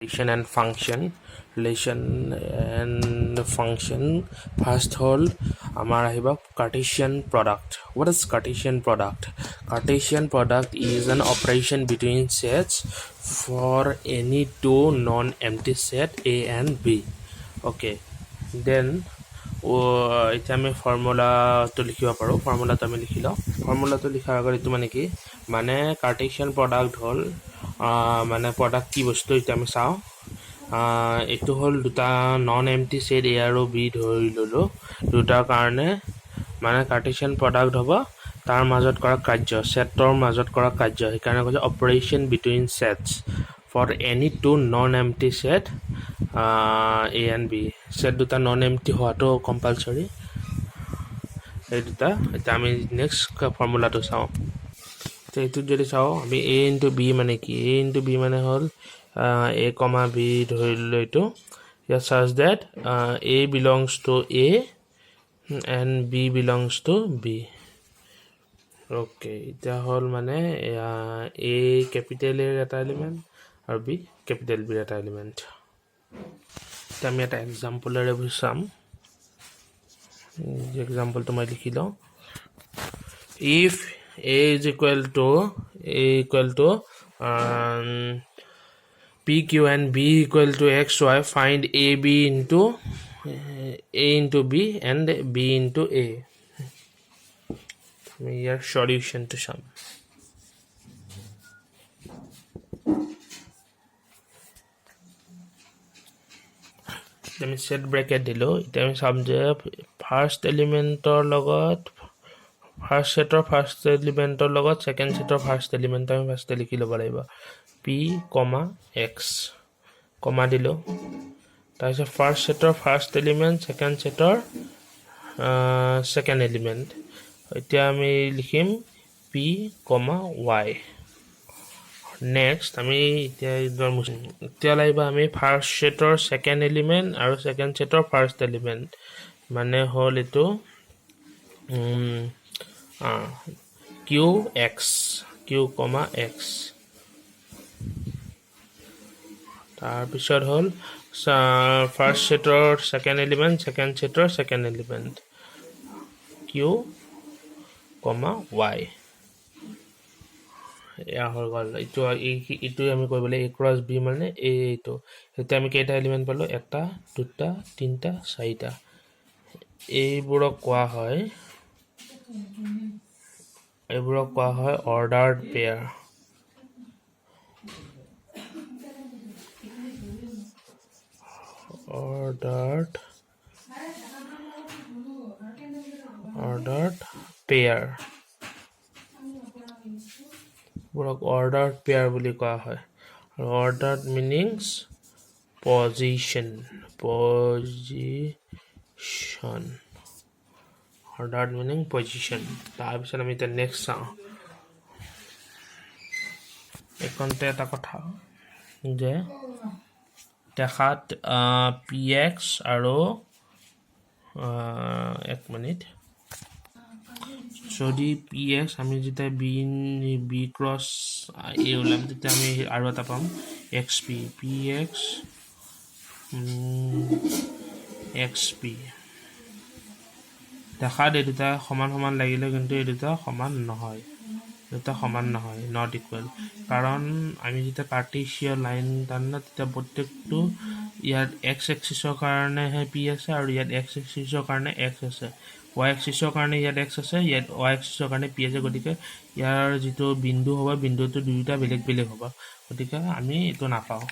relation and function first whole amar ahiba Cartesian product. What is Cartesian product? Cartesian product is an operation between sets for any two non-empty set A and B. Okay, then এতিয়া আমি ফৰ্মুলাটো লিখিব পাৰোঁ ফৰ্মুলাটো আমি লিখি লওঁ ফৰ্মুলাটো লিখাৰ আগত এইটো মানে কাৰ্টেছিয়ান প্ৰডাক্ট হ'ল মানে প্ৰডাক্ট কি বস্তু এতিয়া আমি চাওঁ এইটো হ'ল দুটা নন এমটি সেট এ আৰু বি ধৰি ল'লোঁ দুটাৰ কাৰণে মানে কাৰ্টেছিয়ান প্ৰডাক্ট হ'ব তাৰ মাজত কৰা কাৰ্য সেটৰ মাজত কৰা কাৰ্য সেইকাৰণে কৈছে operation between sets for any two non empty set A and B set দুটা নন এমটি হোৱাটো কম্পালসৰি এই দুটা এটা আমি নেক্সট ফৰ্মুলাটো চাওঁ এইটো যদি চাওঁ আমি A into B মানে কি A into B মানে হ'ল A comma B ধৰি ললোঁ এইটো ইয়াত such that A belongs to A and B belongs to B okay এটা হ'ল মানে A capital A এটা এলিমেন্ট আৰু B capital B এটা এলিমেন্ট আমি এটা এক্সাম্পলৰে বুজাম এক্সাম্পলটো মই লিখি লওঁ if A is equal to PQ and B equal to XY find AB into A into B and B into A your solution to sum আমি সেট ব্ৰেকেট দিলো এতিয়া আমি চাম যে ফাৰ্স্ট এলিমেন্টৰ লগত ফাৰ্স্ট সেটৰ ফাৰ্স্ট এলিমেন্টৰ লগত সেকেন্ড সেটৰ ফাৰ্স্ট এলিমেন্ট আমি ফাৰ্স্ট লিখি ল'ব লাগিব p, x কমা দিলো তাৰপিছত ফাৰ্স্ট সেটৰ ফাৰ্স্ট এলিমেন্ট সেকেন্ড সেটৰ সেকেন্ড এলিমেন্ট এতিয়া আমি লিখিম p, y next আমি এতিয়া লাইবা আমি ফার্স্ট সেটৰ সেকেন্ড এলিমেন্ট আৰু সেকেন্ড সেটৰ ফাৰ্স্ট এলিমেন্ট মানে হল এটো qx q, x তাৰ পিছত হল ফাৰ্স্ট সেটৰ সেকেন্ড এলিমেন্ট সেকেন্ড সেটৰ সেকেন্ড এলিমেন্ট q, y या हो गल इतो আমি কইবলে a cross b মানে a তো এটা আমি কেটা এলিমেন্ট পালো একটা দুটা তিনটা চাৰিটা এইবোৰক কোৱা হয় অৰ্ডাৰড পেয়াৰ অৰ্ডাৰড পেয়াৰ ordered pair বুলি কোৱা হয় ordered meanings position ordered meaning position তাৰ পিছত আমি এটা নেক্সট চাওঁ এখনতে এটা কথা যে দেখাত px আৰু এক মিনিট যদি px আমি যেটা b cross a ওলাম তেতে আমি আৰু এটা পাম xp px xp দেখা দে দুটা সমান সমান লাগিলে কিন্তু এই দুটা সমান নহয় not equal কাৰণ আমি যেটা কাৰ্টেছিয়ান লাইন টানা তেতে প্ৰত্যেকটো ইয়াত x এক্সিসৰ কাৰণে হে p আছে আৰু ইয়াত x এক্সিসৰ কাৰণে x আছে y এক্সিসৰ কাৰণে ইয়াত x আছে ইয়াত y এক্সিসৰ কাৰণে p আছে গতিকে ইয়াৰ যেটো বিন্দু হ'ব বিন্দুটো দুইটা বেলেগ বেলেগ হ'ব গতিকে আমি এটো নাপাও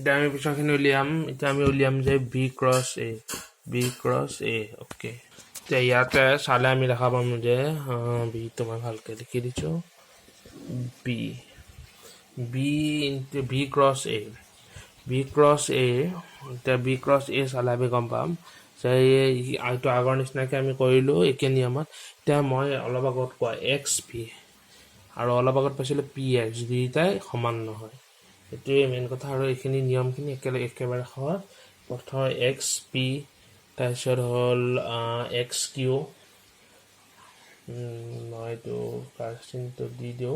দামি পিছৰখিনি উলিয়াম এটা আমি উলিয়াম যে b cross a ওকে তে ইয়াতে চালে আমি দেখা পাম যে b তো মই ভালকে লিখি দিছো b into b cross a the b cross a চালাবে গম পাম যে আইটো আগৰ নিচিনাকে আমি কৰিলো একে নিয়মত তে মই অলপ আগত কোৱা xp আৰু অলপ আগত পাইছিল px দুইটাই সমান নহয় এটোৱে মেইন কথা আৰু এখিনি নিয়মখিনি একেবাৰে সহজ প্ৰথম xp তাৰপিছত হল xq মই তো কাৰ্সিনটো দি দিও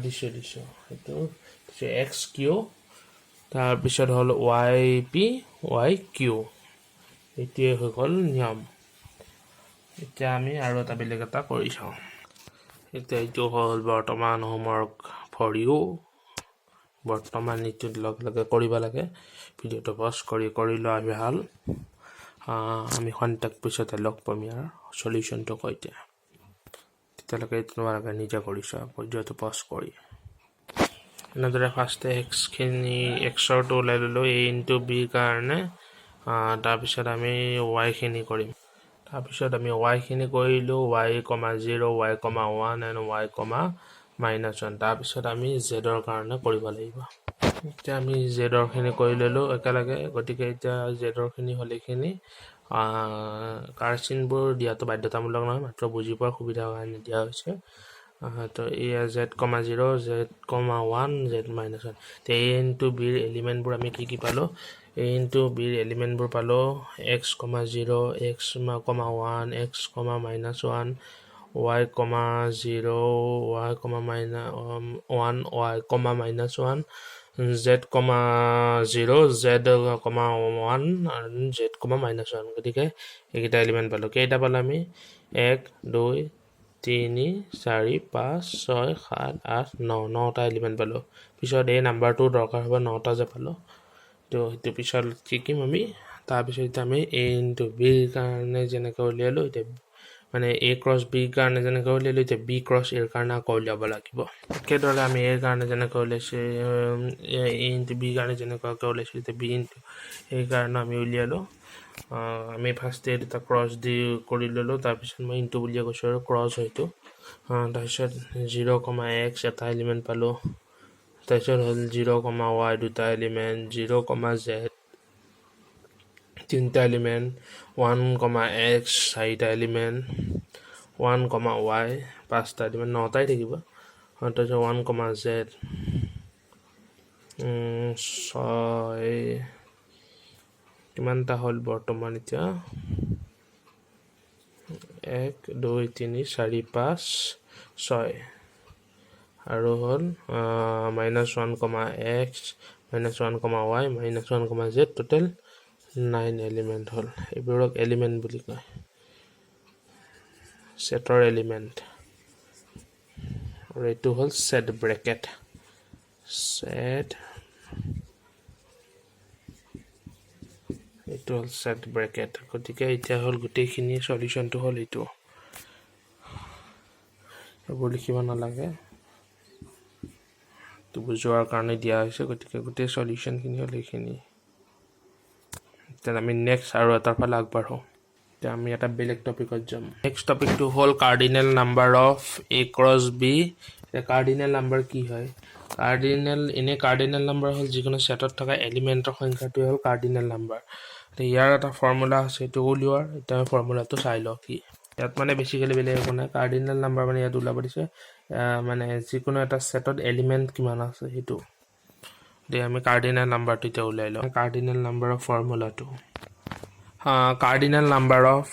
দিছোঁ সেইটো এক্স কিউ তাৰপিছত হ'ল ৱাই পি ৱাই কিউ এইটোৱে হৈ গ'ল নিয়ম এতিয়া আমি আৰু এটা বেলেগ এটা কৰি চাওঁ এতিয়া এইটো হ'ল বৰ্তমান হোমৱৰ্ক ফৰ ইউ বৰ্তমান এইটোত লগে কৰিব লাগে ভিডিঅ'টো পজ কৰি লোৱা ভাল আমি খন্তেক পিছতে লগ পাম ইয়াৰ সলিউশনটো সৈতে তেতিয়ালৈকে তোমালোকে নিজে কৰিছা ভিডিঅ'টো পজ কৰি এনেদৰে ফাৰ্ষ্টে এক্সখিনি এক্সৰটো ওলাই ল'লোঁ a ইনটু b কাৰণে তাৰপিছত আমি ৱাইখিনি কৰিম তাৰপিছত আমি ৱাইখিনি কৰিলোঁ y, 0 y, 1 and y, -1 তাৰপিছত আমি জেডৰ কাৰণে কৰিব লাগিব এতিয়া আমি জেডৰখিনি কৰি ল'লোঁ একেলগে গতিকে এতিয়া জেডৰখিনি হ'লেখিনি কাৰ্চিনবোৰ দিয়াটো বাধ্যতামূলক নহয় মাত্ৰ বুজি পোৱাৰ সুবিধাৰ কাৰণে দিয়া হৈছে তো এয়া z, 0 z, 1 z, -1 তো a ইনটু b ৰ এলিমেণ্টবোৰ আমি কি পালোঁ a ইনটু b ৰ এলিমেণ্টবোৰ পালোঁ x, 0 x, 1 x, -1 y, 0 y, -1 y, -1 z, 0 z, 1 আৰু z, -1 গতিকে এইকেইটা এলিমেণ্ট পালোঁ কেইটা পালোঁ আমি 1 2 3 4 5 6 7 8 9 9টা এলিমেণ্ট পালোঁ পিছত এই নাম্বাৰটো দৰকাৰ হ'ব 9টা যে পালোঁ তো সেইটো পিছত শিকিম আমি তাৰপিছত এতিয়া আমি a ইনটু b ৰ কাৰণে যেনেকৈ উলিয়ালোঁ এতিয়া মানে a ক্ৰছ b ৰ কাৰণে যেনেকৈ উলিয়ালোঁ এতিয়া b ক্ৰছ a ৰ কাৰণে আকৌ উলিয়াব লাগিব একেদৰে আমি a ৰ কাৰণে যেনেকৈ উলিয়াইছোঁ a ইনটু b ৰ কাৰণে যেনেকুৱাকৈ উলিয়াইছোঁ এতিয়া b ইনটু a ৰ কাৰণে আমি উলিয়ালোঁ আমি ফাৰ্ষ্টে দুটা ক্ৰছ দি কৰি ল'লোঁ তাৰপিছত মই ইনটু বুলিয়ে কৈছোঁ আৰু ক্ৰছ হয়তো তাৰপিছত 0, x এটা এলিমেণ্ট পালোঁ তাৰপিছত হ'ল 0, y দুটা এলিমেণ্ট 0, z তিনিটা এলিমেণ্ট 1, x চাৰিটা এলিমেণ্ট 1, y পাঁচটা এলিমেণ্ট 9টাই থাকিব তাৰপিছত 1, z 6 কিমানটা হ'ল বৰ্তমান এতিয়া 1 2 3 4 5 6 আৰু হ'ল -1, x -1, y -1, z total 9 element হ'ল এইবোৰক এলিমেণ্ট বুলি কয় সেটৰ এলিমেণ্ট আৰু এইটো হ'ল সেট ব্ৰেকেট সেট এইটো হ'ল সেট ব্ৰেকেট গতিকে এতিয়া হ'ল গোটেইখিনি সলিউশনটো হ'ল এইটো এইবোৰ লিখিব নালাগে তো বুজোৱাৰ কাৰণে দিয়া হৈছে গতিকে গোটেই সলিউশনখিনি হ'ল এইখিনি আমি নেক্সট আৰু এটাৰ ফালে আগবাঢ়ো এতিয়া আমি এটা বেলেগ টপিকত যাম নেক্সট টপিকটো হ'ল cardinal number of a cross b cardinal number কি হয় কাৰ্ডিনেল নাম্বাৰ হ'ল যিকোনো সেটত থকা এলিমেণ্টৰ সংখ্যাটোৱে হ'ল কাৰ্ডিনেল নাম্বাৰ ইয়াৰ এটা ফৰ্মুলা আছে এইটো উলিওৱাৰ এতিয়া ফৰ্মুলাটো চাই লওঁ কি ইয়াত মানে বেছিকেলি বেলেগ একো নাই কাৰ্ডিনেল নাম্বাৰ মানে ইয়াত ওলাব দিছে মানে যিকোনো এটা সেটত এলিমেণ্ট কিমান আছে সেইটো আমি কাৰ্ডিনেল নাম্বাৰটো এতিয়া উলাই লওঁ কাৰ্ডিনেল নাম্বাৰৰ ফৰ্মুলাটো cardinal number of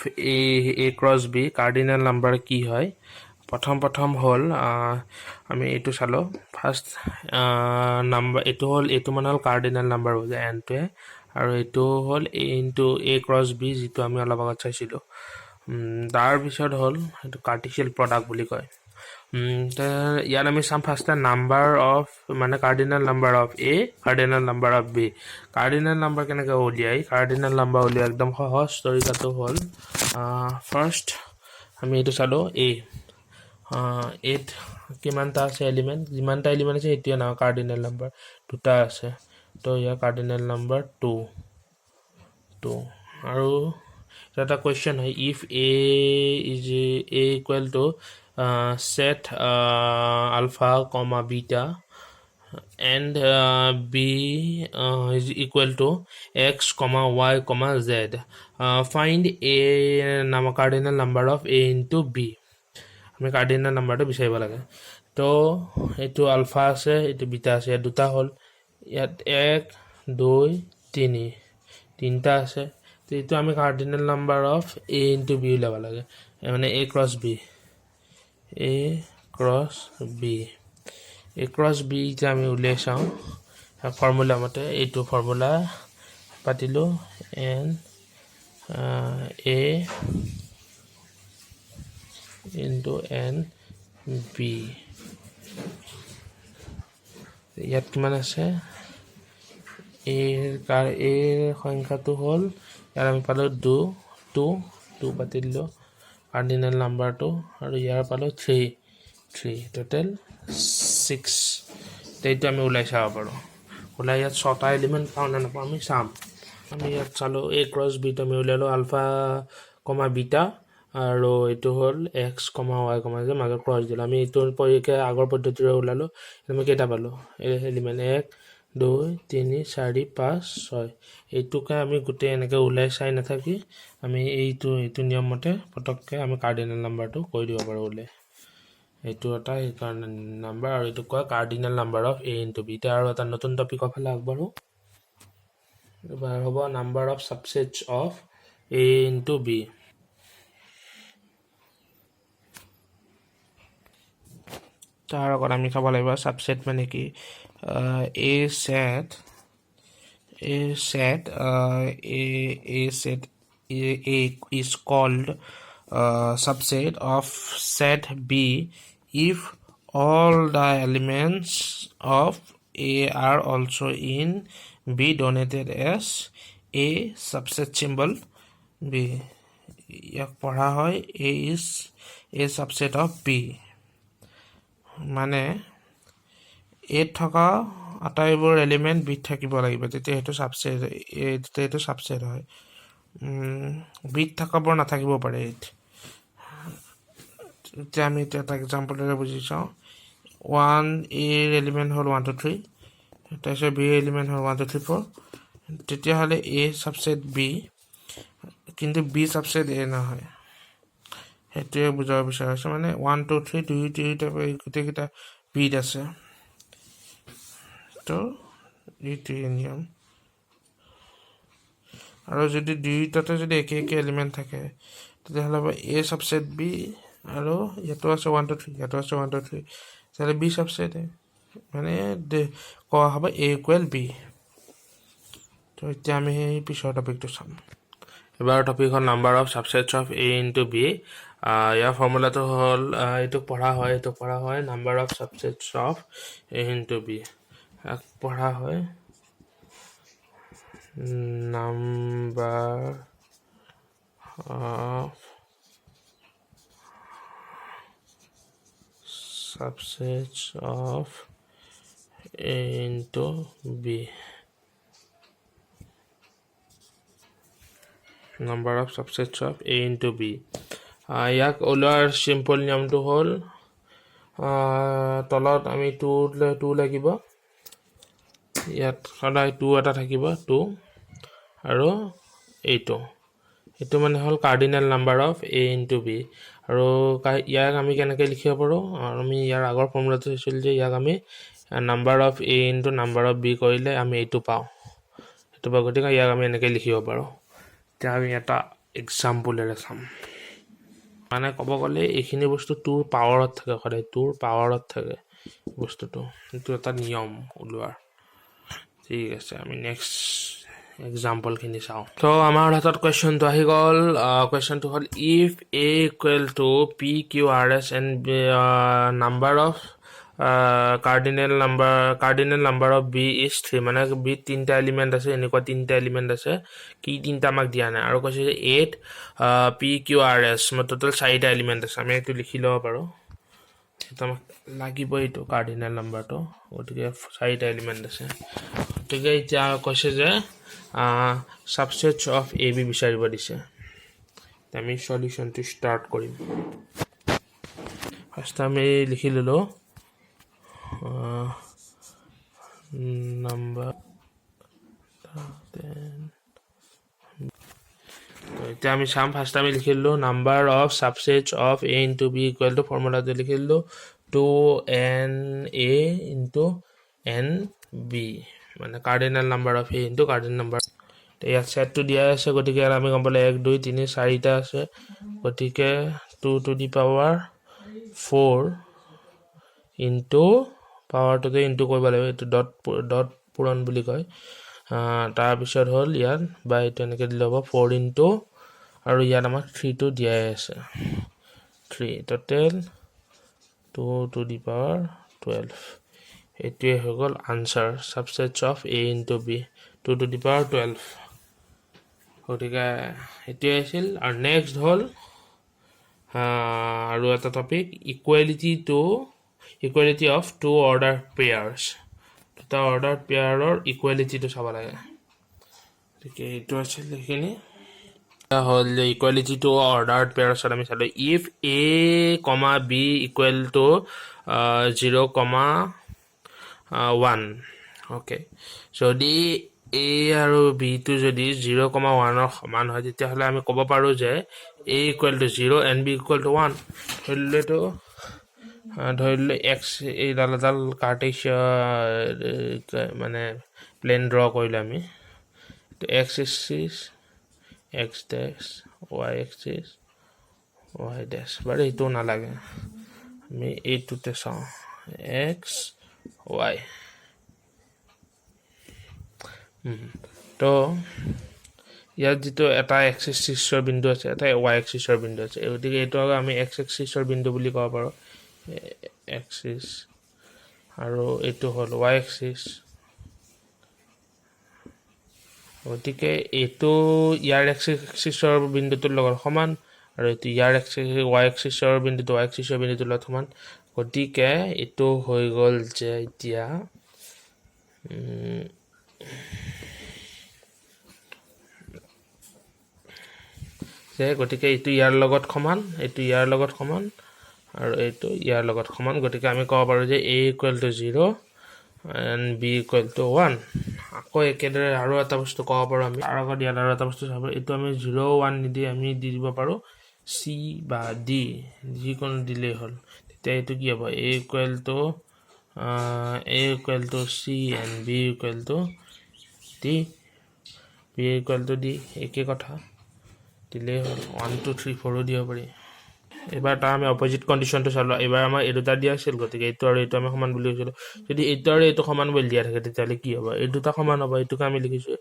a cross b cardinal number কি হয় প্ৰথম হ'ল আমি এইটো চালোঁ ফাৰ্ষ্ট নাম্বাৰ এইটো মানে হ'ল কাৰ্ডিনেল নাম্বাৰ হ'ল এনটোৱে আৰু এইটো হ'ল a into a cross b যিটো আমি অলপ আগত চাইছিলোঁ তাৰপিছত হ'ল এইটো কাৰ্টিচিয়েল প্ৰডাক্ট বুলি কয় ইয়াত আমি চাম ফাৰ্ষ্টে নাম্বাৰ অফ মানে cardinal number of a cardinal number of b cardinal number কেনেকৈ উলিয়াই কাৰ্ডিনেল নাম্বাৰ উলিয়াই একদম সহজ তৰিকাটো হ'ল ফাৰ্ষ্ট আমি এইটো চালোঁ a এত কিমানটা আছে এলিমেণ্ট যিমানটা এলিমেণ্ট আছে সেইটোৱে নাও কাৰ্ডিনেল নাম্বাৰ দুটা আছে তো ইয়াৰ কাৰ্ডিনেল নাম্বাৰ 2 আৰু এটা কুৱেশ্যন হয় if a equal to set alpha, beta and b is equal to x, y, z find a cardinal number of a into b আমি কাৰ্ডিনেল নাম্বাৰটো বিচাৰিব লাগে তো এইটো আলফা আছে এইটো বিটা আছে ইয়াত দুটা হ'ল ইয়াত 1 2 3 তিনিটা আছে তো এইটো আমি cardinal number of a into b উলিয়াব লাগে মানে a cross b a cross b এতিয়া আমি উলিয়াই চাওঁ ফৰ্মুলা মতে এইটো ফৰ্মুলা পাতিলো n a into n b ইয়াত কিমান আছে a সংখ্যাটো হ'ল ইয়াৰ আমি পালো 2 পাতিলো cardinal numberটো আৰু ইয়াৰ পালো 3 total 6 এইটো আমি উলাই চাব পাৰো উলাই ইয়াত 6টা এলিমেন্ট পাও না নাপাও আমি চাম আমি ইয়াত চালো a cross b টো আমি উলালো আলফা কমা বিটা আৰু এটো হল x, y, যে মাজৰ ক্ৰস দিল আমি এটোৰ পৰীকে আগৰ পদ্ধতিৰে উলালো আমি কেটা পালো এলিমেন্ট 1 2 3 4 5 6 এইটোকে আমি গুটে এনেকে উলাই চাই না থাকি আমি এইটো নিয়ম মতে পটককে আমি কার্ডিনাল নাম্বাৰটো কৈ দিব পাৰো উলাই এইটো এটা নাম্বাৰ আৰু এইটো কোৱা cardinal number of a into b আৰু এটা নতুন টপিক অফ আগবাৰো এবাৰ হ'ব number of subsets of a into b তাৰ আগত আমি চাব লাগিব সাবসেট মানে কি a set is called subset of set b if all the elements of a are also in b denoted as a subset symbol b ইয়াক পঢ়া হয় a is a subset of b মানে a থকা আটাইবোৰ element b থাকিব লাগিব তেতিয়া এটো সাবসেট হয় b থাকাবোৰ না থাকিব পাৰে এতিয়া আমি এটা एग्जांपल এৰে বুজি চাও 1 a এলিমেন্ট হল 1 2 3 তাইছে b এলিমেন্ট হল 1 2 3 4 তেতিয়া হলে a সাবসেট b কিন্তু b সাবসেট a না হয় হেতে বুজাব বিচাৰিছে মানে 1 2 3 দুইটা গোটেইটা b আছে তো এইটো নিয়ম আৰু যদি দুইটাতে যদি একে এলিমেন্ট থাকে তেতিয়া হলে a সাবসেট b আৰু ইয়াতো আছে 1 2 3 ইয়াতো আছে 1 2 3 তাহলে b সাবসেট মানে কোৱা হ'ব a equal b তো এতিয়া আমি এই পিছৰ টপিকটো চাম এবাৰ টপিক হ'ল number of subsets of a into b ইয়াৰ ফৰ্মুলাটো হ'ল এটো পঢ়া হয় number of subsets of a into b পঢ়া হয় number of subsets of a into b number of subsets of a into b ইয়াক ওলাৰ সিম্পল নিয়মটো হ'ল তলত আমি 2 লাগিব ইয়াত সদায় 2 এটা থাকিব 2 আৰু এইটো মানে হল cardinal number of a into b আৰু ইয়াক আমি কেনেকৈ লিখিব পাৰো আমি ইয়াৰ আগৰ ফৰ্মুলাটো আছিল যে ইয়াক আমি number of a into number of b কৰিলে আমি এইটো পাও এটো গতিকে ইয়াক আমি এনেকৈ লিখিব পাৰো এতিয়া আমি এটা एग्जांपल এৰে চাম মানে কব গলে এইখিনি বস্তু 2 ৰ পাৱাৰত থাকে সদায় 2 ৰ পাৱাৰত থাকে বস্তুটো এটো এটা নিয়ম উলোৱাৰ ঠিক আছে আমি নেক্সট एग्जांपल খিনি চাও তো আমাৰ হাতত কোৱেশ্চনটো আহি গল কোৱেশ্চনটো হল if a equal to p q r s and number of cardinal number of b is 3 মানে b তিনটা এলিমেন্ট আছে এনেকুৱা তিনটা এলিমেন্ট আছে কি তিনটা আমাক দিয়া নাই আৰু কৈছে যে 8 p q r s মানে টোটাল 4টা এলিমেন্ট আছে আমি এটো লিখি লব পাৰো এটা লাগিব এইটো কাৰ্ডিনাল নাম্বাৰটো ওটিকে 4টা এলিমেন্ট আছে ওটিকে এতিয়া কৈছে যে subsets of ab বিচাৰিব দিছে আমি সলিউশনটো স্টাৰ্ট কৰিম ফার্স্ট আমি লিখি ললো number তো এটা আমি সাম ফার্স্ট আমি লিখিলো number of subsets of a into b equal to formula তে লিখিলো 2n a into n b মানে cardinal number of a into cardinal number তো ইয়াত সেট টু দিয়া আছে গতিকে আমি গম পালে 1 2 3 4টা আছে গতিকে 2 to the power 4 into পাৱাৰটোতে into কৰিব লাগিব এইটো ডট পূৰণ বুলি কয় তাৰপিছত হ'ল ইয়াত বা এইটো এনেকৈ দিলে হ'ব 4 ইনটু আৰু ইয়াত আমাক 3 টো দিয়াই আছে 3 টোটেল 2 to the power 12 এইটোৱে হৈ গ'ল answer subsets of a into b 2 to the power 12 গতিকে এইটোৱে আছিল আৰু নেক্সট হ'ল আৰু এটা topic equality of two order pairs দুটা অৰ্ডাৰ পেয়াৰৰ ইকুৱেলিটিটো চাব লাগে গতিকে এইটো আছিল এইখিনি হ'ল ইকুৱেলিটি টু অৰ্ডাৰ পেয়াৰ্সত আমি চালো if a, b equal to 0,1 okay যদি a আৰু b টো যদি 0,1 ৰ সমান হয় তেতিয়াহ'লে আমি ক'ব পাৰো যে a equal to 0 and b equal to 1 ধৰিলে x এই ডাল কাৰ্টেছিয়ান মানে প্লেন ড্ৰ কৰিলে আমি তো x axis x dash y axis y dash bare এইটো না লাগে আমি এইটোতে চাওঁ x y তো ইয়াত যেটো এটা x axisৰ বিন্দু আছে এটা y axisৰ বিন্দু আছে গতিকে এইটো আমি x axisৰ বিন্দু বুলি ক'ব পাৰো axis আৰু এইটো হ'ল y axis গতিকে এইটো ইয়াৰ x axisৰ বিন্দুটোৰ লগত সমান আৰু এইটো ইয়াৰ y axisৰ বিন্দুটো y axisৰ বিন্দুটোৰ লগত সমান গতিকে এইটো হৈ গ'ল যে এতিয়া গতিকে এইটো ইয়াৰ লগত সমান এইটো ইয়াৰ লগত সমান আৰু এইটো ইয়াৰ লগত সমান গতিকে আমি ক'ব পাৰো যে a equal to 0 and b equal to 1 আকৌ একেদৰে আৰু এটা বস্তু ক'ব পাৰো আমি আৰু আগত ইয়াৰ আৰু এটা বস্তু চাব এইটো আমি 0 1 নিদি আমি দি দিব পাৰো c বা d যিকোনো দিলেই হ'ল তেতিয়া এইটো কি হ'ব a equal to c and b equal to d b equal to d একে কথা দিলে হ'ল 1 2 3 4 দিব পাৰি এবাৰ তা আমি অপোজিট কন্ডিশনটো চালো এবাৰ আমাৰ এই দুটা দিয়া আছিল গতিকে এইটো আৰু এইটো আমি সমান বুলি লিখিলো যদি এইটো আৰু এইটো সমান বুলি দিয়া থাকে তেতিয়ালে কি হ'ব এই দুটা সমান হ'ব এইটোকে আমি লিখিছো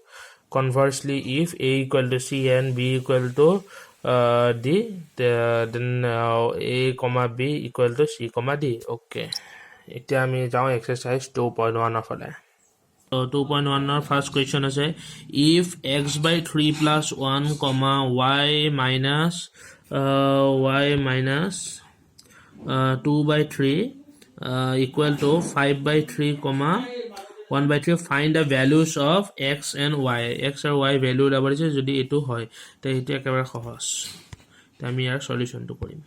conversely if a equal to c and b equal to d then a comma b equal to c comma d okay এতিয়া আমি যাও এক্সারসাইজ 2.1 অফ ফালে So 2.1 our first question is if x by 3 plus 1 comma y minus 2 by 3 equal to 5 by 3 comma 1 by 3 find the values of x and y x or y value double আছে যদি এটো হয় তে এটা একেবারে সহজ তে আমি ইয়াৰ সলিউশনটো কৰিম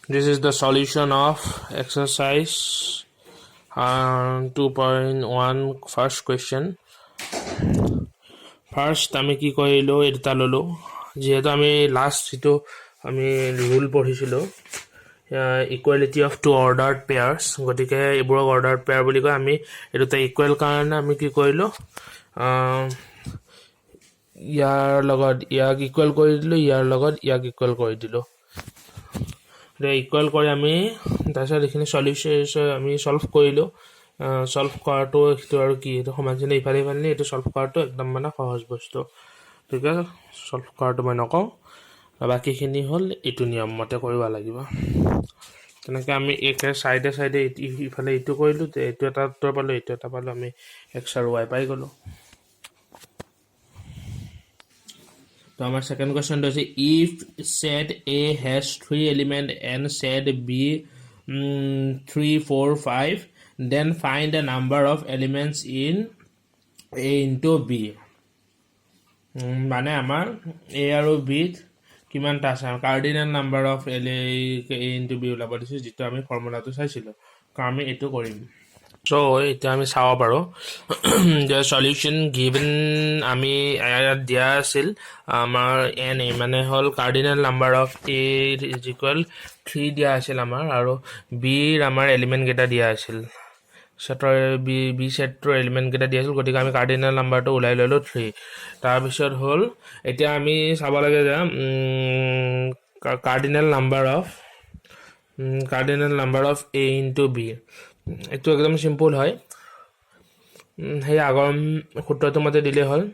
This is the solution of exercise 2.1 first question. First আমি কি কৰিলো এটা ললো যেহেতু আমি লাস্ট যেটো আমি ৰুল পঢ়িছিলো equality of two ordered pairs গতিকে এবোৰক ordered pair বুলি কয় আমি এটোতে ইকুৱেল কাৰণে আমি কি কৰিলো ইয়াৰ লগত ইয়াক ইকুৱেল কৰি দিলো ইয়াৰ লগত ইয়াক ইকুৱেল কৰি দিলো ৰে ইকুৱেল কৰি আমি তাছত এখিনি সলিউশন আমি সলভ কৰিলো সলভ কৰাটো এটো আৰু কি এটো সমান চিন ইফালে ইফালে এটো সলভ কৰাটো একদম মানে সহজ বস্তু ঠিক আছে সলভ কৰাটো মই নকওঁ বাকিখিনি হল এটো নিয়ম মতে কৰিব লাগিব তেনেকৈ আমি একে সাইডে সাইডে ইফালে এটো কৰিলো তে এটো এটা উত্তৰ পালো এটো এটা পালো আমি x আৰু y পাই গলো So our second question is if set A has 3 elements and set B 3 4 5 then find the number of elements in A into B মানে আমাৰ A আৰু B কিমানটা আছে cardinal number of A into B ওলাব দিছে যেটো আমি ফৰ্মুলাটো চাইছিলো আমি এটো কৰিম So এটা আমি চাও পাৰো the solution given আমি দিয়া আছিল আমাৰ n মানে হল cardinal number of a is equal 3 দিয়া আছিল আমাৰ আৰু b ৰ আমাৰ এলিমেন্ট কেটা দিয়া আছিল সেটৰ বি সেটৰ এলিমেণ্টকেইটা দি আছিল গতিকে আমি কাৰ্ডিনেল নাম্বাৰটো ওলাই ল'লোঁ 3 তাৰপিছত হ'ল এতিয়া আমি চাব লাগে যে cardinal number of A into B এইটো একদম সিম্পল হয় সেই আগৰ সূত্ৰটো মতে দিলে হ'ল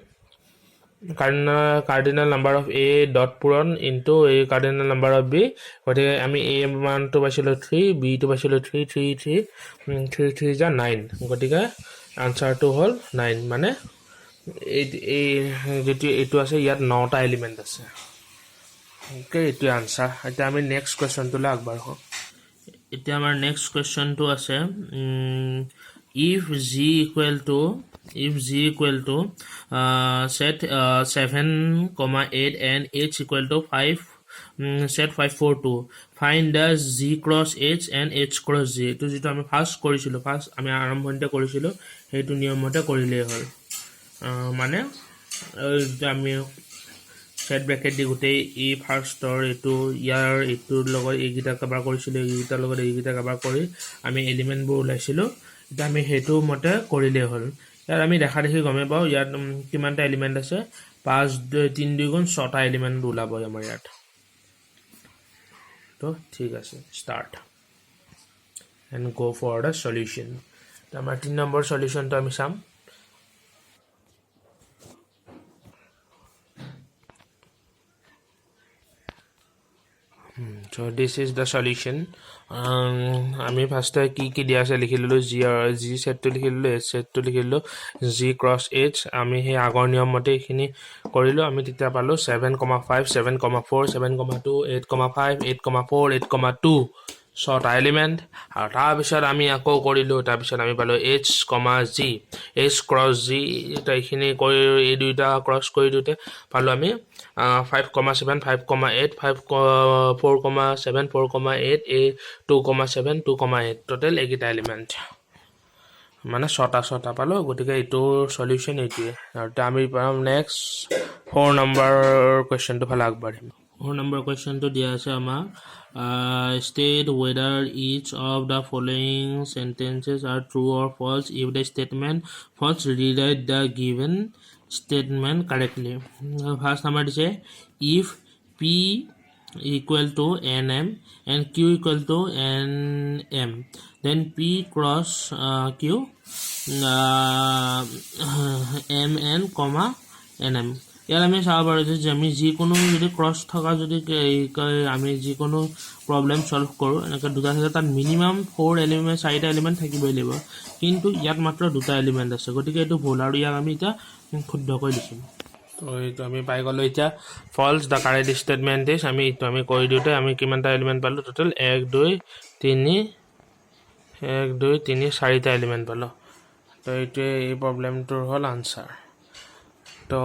cardinal number of A dot পূৰণ into A cardinal number of B গতিকে আমি A মানটো পাইছিলোঁ 3 B টো পাইছিলোঁ 3 3 যা 9 গতিকে আনসাৰটো হ'ল 9 মানে এই যেটো এইটো আছে ইয়াত 9টা এলিমেন্ট আছে ওকে এইটো আনসাৰ এতিয়া আমি নেক্সট কোৱেশ্চনটোলৈ আগবাঢ়ো এতিয়া আমাৰ নেক্সট কোৱেশ্চনটো আছে if g equal to set 7,8 and h equal to 5 set 542 find the g cross h and h cross g to যেটো আমি ফার্স্ট কৰিছিলো ফাৰ্স্ট আমি আৰম্ভণিতে কৰিছিলো হেতু নিয়মতে কৰিলে হ'ল মানে আমি সেট ব্ৰ্যাকেট দি গুটেই ই ফাৰ্স্টৰ এটো ইয়াৰ এটোৰ লগত এইগিটা কভাৰ কৰিছিলো এইগিটাৰ লগত এইগিটা কভাৰ কৰি আমি এলিমেন্টবোৰ ওলাইছিলো এটা আমি হেতু মতে কৰিলে হ'ল ইয়াৰ আমি দেখা দেখি গমে পাও ইয়াত কিমানটা এলিমেন্ট আছে 5 2 3 2 গুণ 6টা এলিমেন্ট ওলাব আমাৰ ইয়াত তো ঠিক আছে start and go for the solution আমাৰ 3 নম্বৰ সলিউশনটো আমি চাম so this is the solution আমি ফার্স্ট কি দিয়া আছে লিখিলো g সেট to লিখিলো h সেট to লিখিলো g cross h আমি হে আগৰ নিয়ম মতে এখিনি কৰিলো আমি তেতিয়া পালো 7,5 7,4 7,2 8,5 8,4 8,2 ছটা এলিমেন্ট আৰু তাৰ পিছত আমি আকৌ কৰিলো তাৰ পিছত আমি পালো h, g h cross g এটা এখিনি কৰি এই দুইটা ক্ৰস কৰি দিতে পালো আমি 5,7 5,8 4,7 4,8 a 2,7 2,8 টোটাল এগিটা এলিমেন্ট মানে ছটা পালো গতিকে এটো সলিউশন এইটোৱে আৰু আমি পাম নেক্সট 4 নম্বৰ কোৱেশ্চনটো ফালে আগবাঢ়িম 4 নম্বৰ কোৱেশ্চনটো দিয়া আছে আমাৰ state whether each of the following sentences are true or false if the statement false rewrite the given statement correctly first number is if p equal to nm and q equal to nm then p cross q mn comma nm ইয়াৰ আমি চাব পাৰো যে আমি যি কোনো যদি cross থকা যদি আমি যি কোনো প্ৰবলেম সলভ কৰো এনেকা দুটা থাকে তাত মিনিমাম 4 এলিমেন্ট 4টা এলিমেন্ট থাকিবই লাগিব কিন্তু ইয়াত মাত্ৰ দুটা এলিমেন্ট আছে গতিকে এটো ভুল আৰু ইয়াক আমি এটা শুদ্ধ কৰি লিখিম তো এইটো আমি পাই গলো এতিয়া false the correct statement is আমি কৰি দিওতে আমি কিমানটা এলিমেন্ট পালো টোটাল 1 2 3 4টা এলিমেন্ট পালো তো এইটো এই প্ৰবলেমটোৰ হল আনসাৰ তো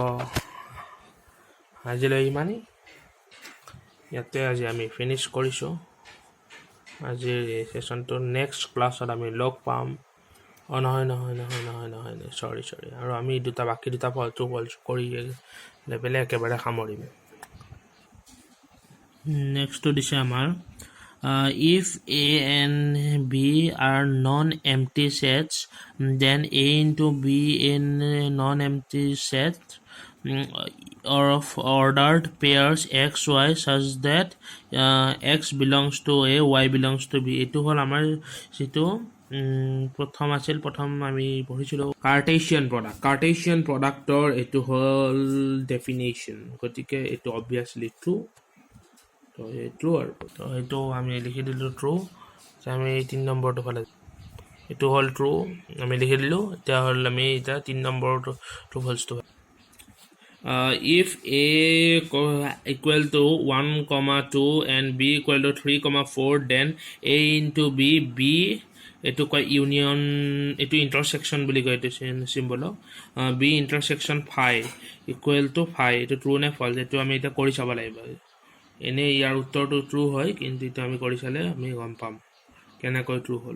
আজিলৈ ইমানেই ইয়াতে আজি আমি ফিনিশ কৰিছো আজিৰ সেশনটো নেক্সট ক্লাছত আমি লগ পাম নহয় সৰি আৰু আমি দুটা বাকি দুটা ফলটো কৰি লেভেলে একেবাৰে সামৰিম নেক্সট টু দিছে আমাৰ if a and b are non-empty sets then a into b in non-empty set or of ordered pairs x y such that x belongs to a y belongs to b etu hol amar situ প্ৰথম আমি পঢ়িছিলো Cartesian প্ৰডাক্টৰ এটো হল definition গতিকে এটো obviously true তো true আৰু তো এটো আমি লিখি দিলো ট্ৰু আমি 3 নম্বৰটো ফালে এটো হল ট্ৰু আমি লিখি দিলো এটা হল আমি এটা 3 নম্বৰটো true ফলছটো if a equal to 1,2 and b equal to 3,4 then a into b etu koi union etu intersection বুলি কয় এটো symbol b intersection phi equal to phi etu true নে false etu আমি এটা কৰি চাব লাগিব এনে ইয়াৰ উত্তৰটো ট্ৰু হয় কিন্তু এটা আমি কৰি চালে আমি গম পাম কেনে কৈ ট্ৰু হল